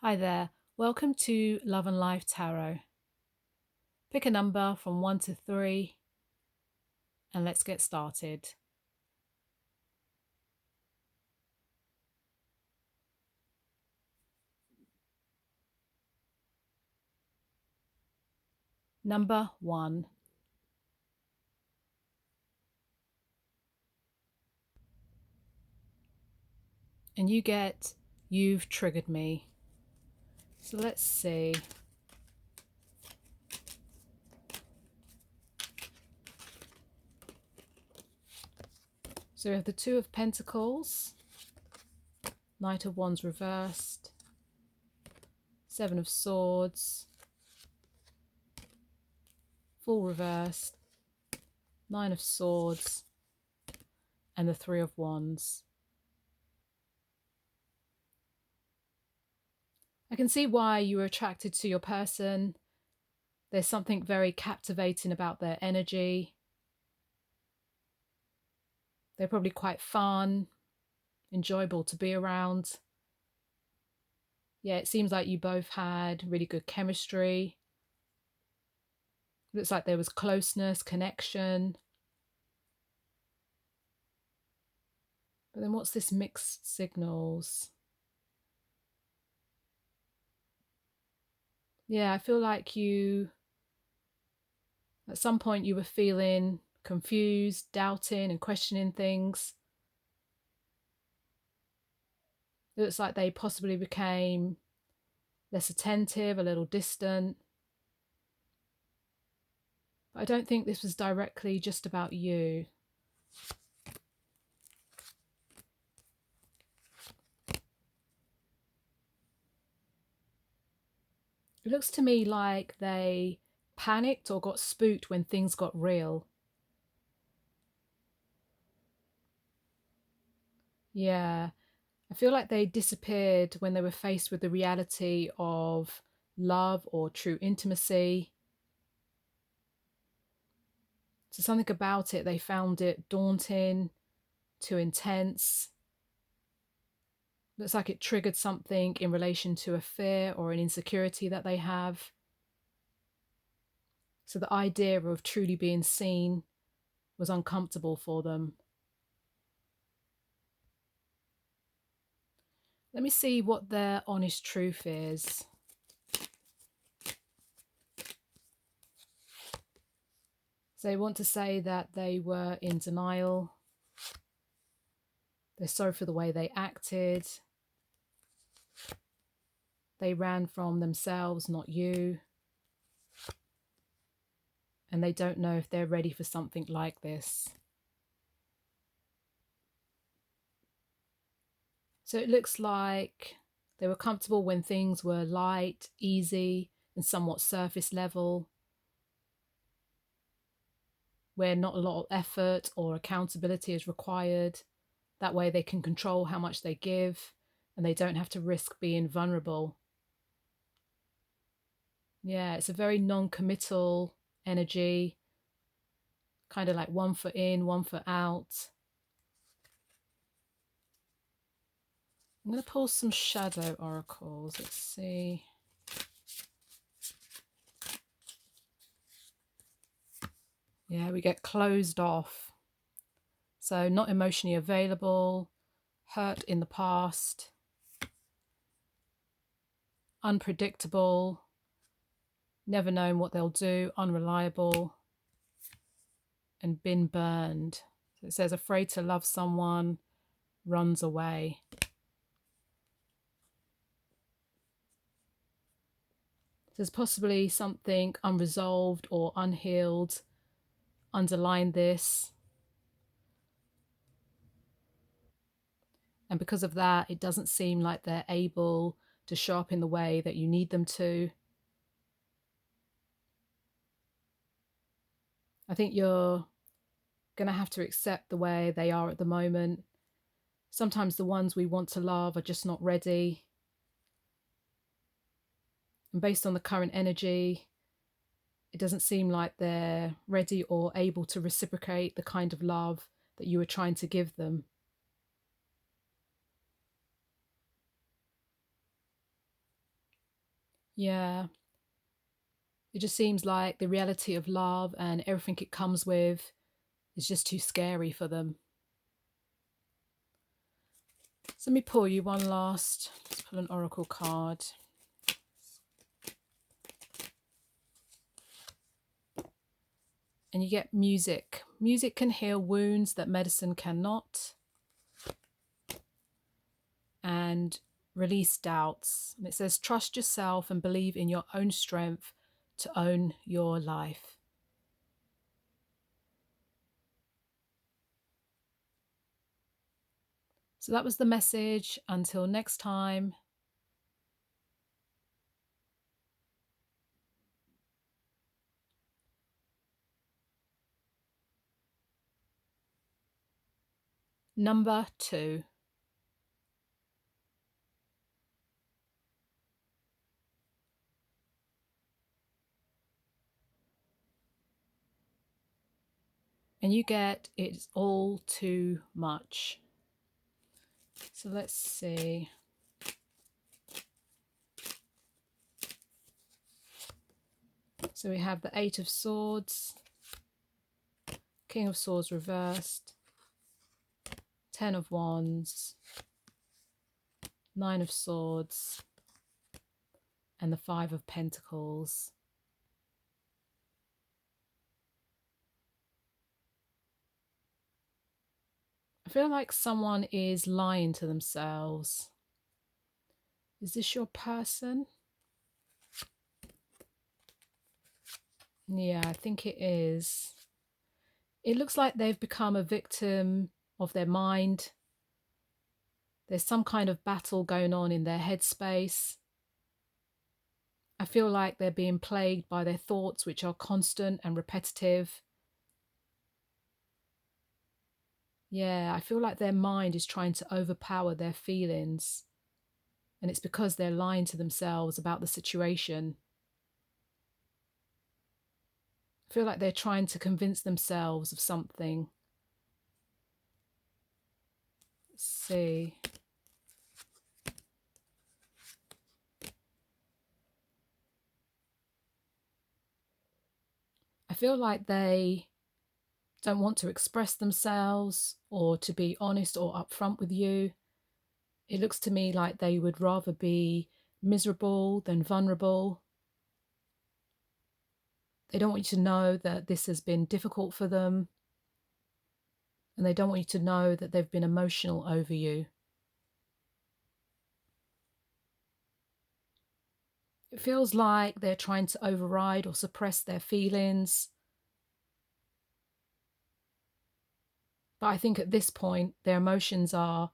Hi there, welcome to Love and Life Tarot. Pick a number from 1 to 3 and let's get started. Number 1. And you get, you've triggered me. So let's see. So we have the Two of Pentacles, Knight of Wands reversed, Seven of Swords, Fool reversed, Nine of Swords, and the Three of Wands. I can see why you were attracted to your person. There's something very captivating about their energy. They're probably quite fun, enjoyable to be around. Yeah, it seems like you both had really good chemistry. Looks like there was closeness, connection. But then what's this mixed signals? Yeah, I feel like you, at some point you were feeling confused, doubting and questioning things. It looks like they possibly became less attentive, a little distant. But I don't think this was directly just about you. It looks to me like they panicked or got spooked when things got real. Yeah, I feel like they disappeared when they were faced with the reality of love or true intimacy. So something about it, they found it daunting, too intense. Looks like it triggered something in relation to a fear or an insecurity that they have. So the idea of truly being seen was uncomfortable for them. Let me see what their honest truth is. So they want to say that they were in denial. They're sorry for the way they acted. They ran from themselves, not you. And they don't know if they're ready for something like this. So it looks like they were comfortable when things were light, easy, and somewhat surface level, where not a lot of effort or accountability is required. That way they can control how much they give and they don't have to risk being vulnerable. Yeah, it's a very non-committal energy, kind of like 1 foot in, 1 foot out. I'm going to pull some shadow oracles. Let's see. Yeah, we get closed off. So not emotionally available, hurt in the past, unpredictable, never known what they'll do, unreliable, and been burned. So it says afraid to love someone, runs away. There's possibly something unresolved or unhealed underlying this. And because of that, it doesn't seem like they're able to show up in the way that you need them to. I think you're going to have to accept the way they are at the moment. Sometimes the ones we want to love are just not ready. And based on the current energy, it doesn't seem like they're ready or able to reciprocate the kind of love that you were trying to give them. Yeah. It just seems like the reality of love and everything it comes with is just too scary for them. So let me pull you one last. Let's pull an oracle card. And you get music. Music can heal wounds that medicine cannot. And release doubts. And it says, trust yourself and believe in your own strength to own your life. So that was the message. Until next time. Number 2. And you get it's all too much. So let's see. So we have the 8 of Swords, King of Swords reversed, 10 of Wands, 9 of Swords, and the 5 of Pentacles. I feel like someone is lying to themselves. Is this your person? Yeah, I think it is. It looks like they've become a victim of their mind. There's some kind of battle going on in their headspace. I feel like they're being plagued by their thoughts, which are constant and repetitive. Yeah, I feel like their mind is trying to overpower their feelings. And it's because they're lying to themselves about the situation. I feel like they're trying to convince themselves of something. Let's see. I feel like they don't want to express themselves or to be honest or upfront with you. It looks to me like they would rather be miserable than vulnerable. They don't want you to know that this has been difficult for them. And they don't want you to know that they've been emotional over you. It feels like they're trying to override or suppress their feelings. But I think at this point, their emotions are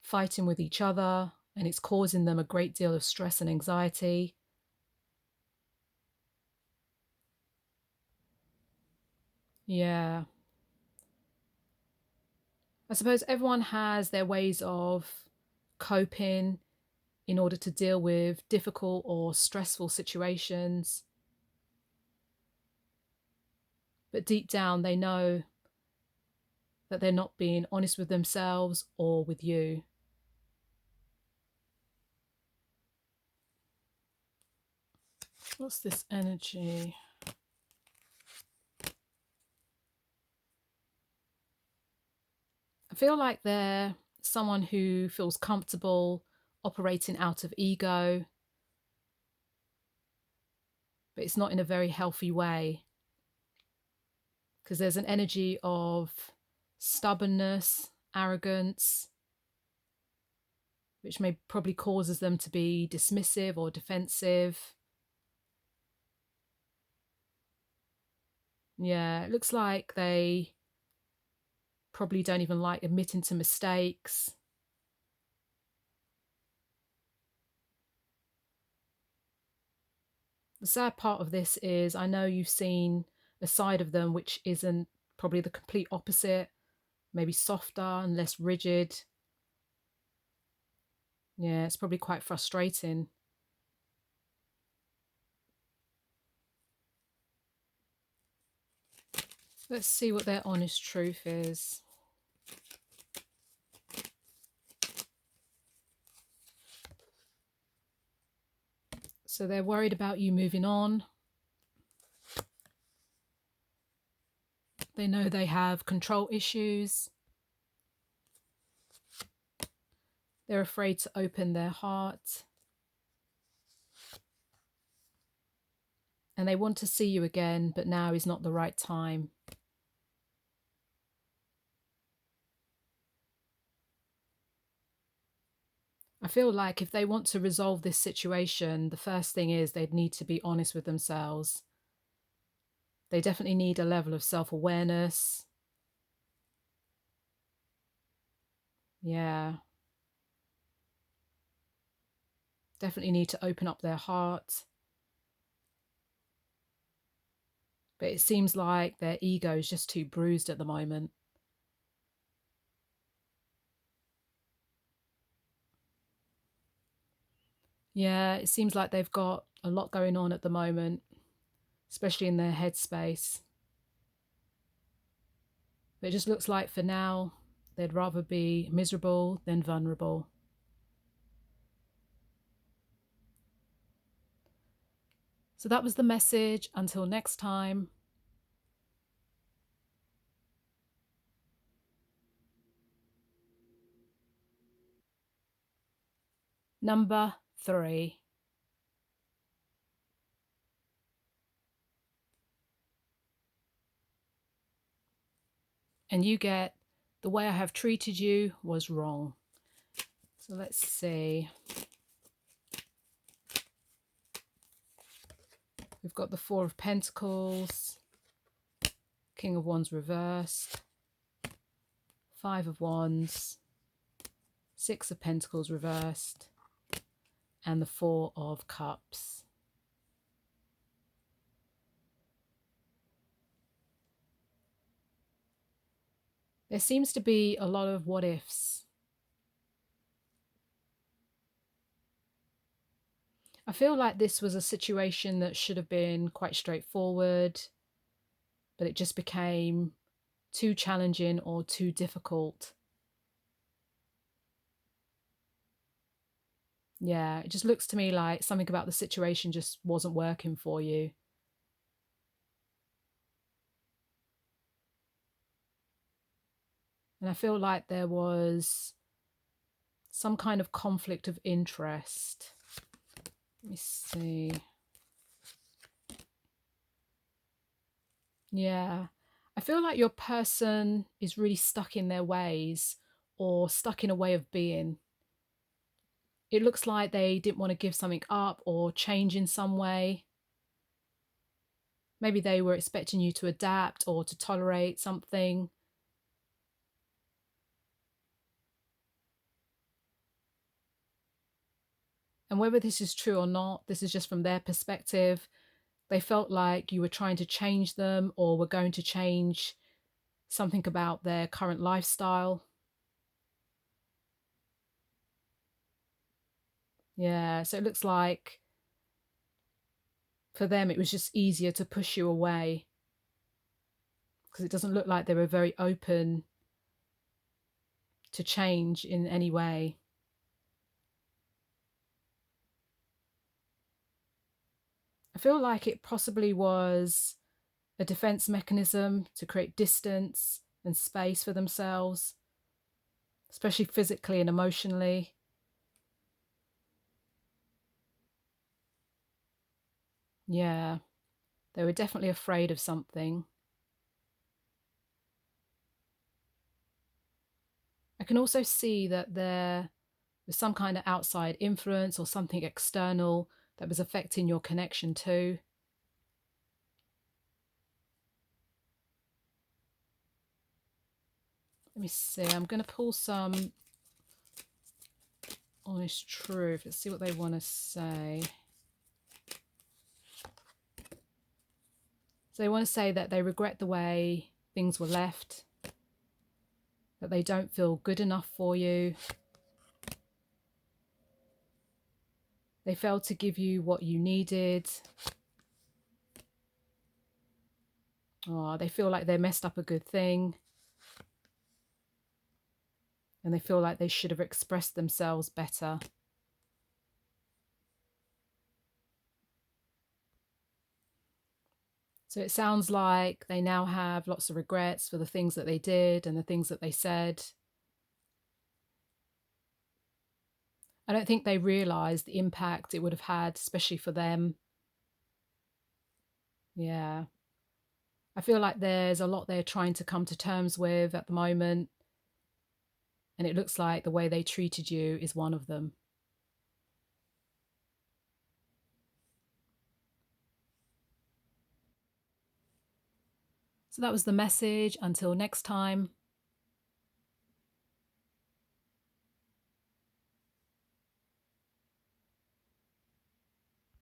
fighting with each other and it's causing them a great deal of stress and anxiety. Yeah. I suppose everyone has their ways of coping in order to deal with difficult or stressful situations. But deep down, they know that they're not being honest with themselves or with you. What's this energy? I feel like they're someone who feels comfortable operating out of ego, but it's not in a very healthy way. Because there's an energy of stubbornness, arrogance, which may probably causes them to be dismissive or defensive. Yeah, it looks like they probably don't even like admitting to mistakes. The sad part of this is I know you've seen a side of them which isn't probably the complete opposite, maybe softer and less rigid. Yeah, it's probably quite frustrating. Let's see what their honest truth is. So they're worried about you moving on. They know they have control issues. They're afraid to open their heart. And they want to see you again, but now is not the right time. I feel like if they want to resolve this situation, the first thing is they'd need to be honest with themselves. They definitely need a level of self-awareness. Yeah. Definitely need to open up their heart. But it seems like their ego is just too bruised at the moment. Yeah, it seems like they've got a lot going on at the moment, especially in their headspace. But it just looks like for now, they'd rather be miserable than vulnerable. So that was the message. Until next time. Number 3. And you get, the way I have treated you was wrong. So let's see. We've got the 4 of Pentacles, King of Wands reversed, 5 of Wands, 6 of Pentacles reversed, and the 4 of Cups. There seems to be a lot of what ifs. I feel like this was a situation that should have been quite straightforward, but it just became too challenging or too difficult. Yeah, it just looks to me like something about the situation just wasn't working for you. And I feel like there was some kind of conflict of interest. Let me see. Yeah. I feel like your person is really stuck in their ways or stuck in a way of being. It looks like they didn't want to give something up or change in some way. Maybe they were expecting you to adapt or to tolerate something. And whether this is true or not, this is just from their perspective. They felt like you were trying to change them or were going to change something about their current lifestyle. Yeah, so it looks like for them it was just easier to push you away because it doesn't look like they were very open to change in any way. I feel like it possibly was a defense mechanism to create distance and space for themselves, especially physically and emotionally. Yeah, they were definitely afraid of something. I can also see that there was some kind of outside influence or something external that was affecting your connection too. Let me see, I'm going to pull some honest truth. Let's see what they want to say. So they want to say that they regret the way things were left, that they don't feel good enough for you. They failed to give you what you needed. Oh, they feel like they messed up a good thing. And they feel like they should have expressed themselves better. So it sounds like they now have lots of regrets for the things that they did and the things that they said. I don't think they realised the impact it would have had, especially for them. Yeah. I feel like there's a lot they're trying to come to terms with at the moment. And it looks like the way they treated you is one of them. So that was the message. Until next time.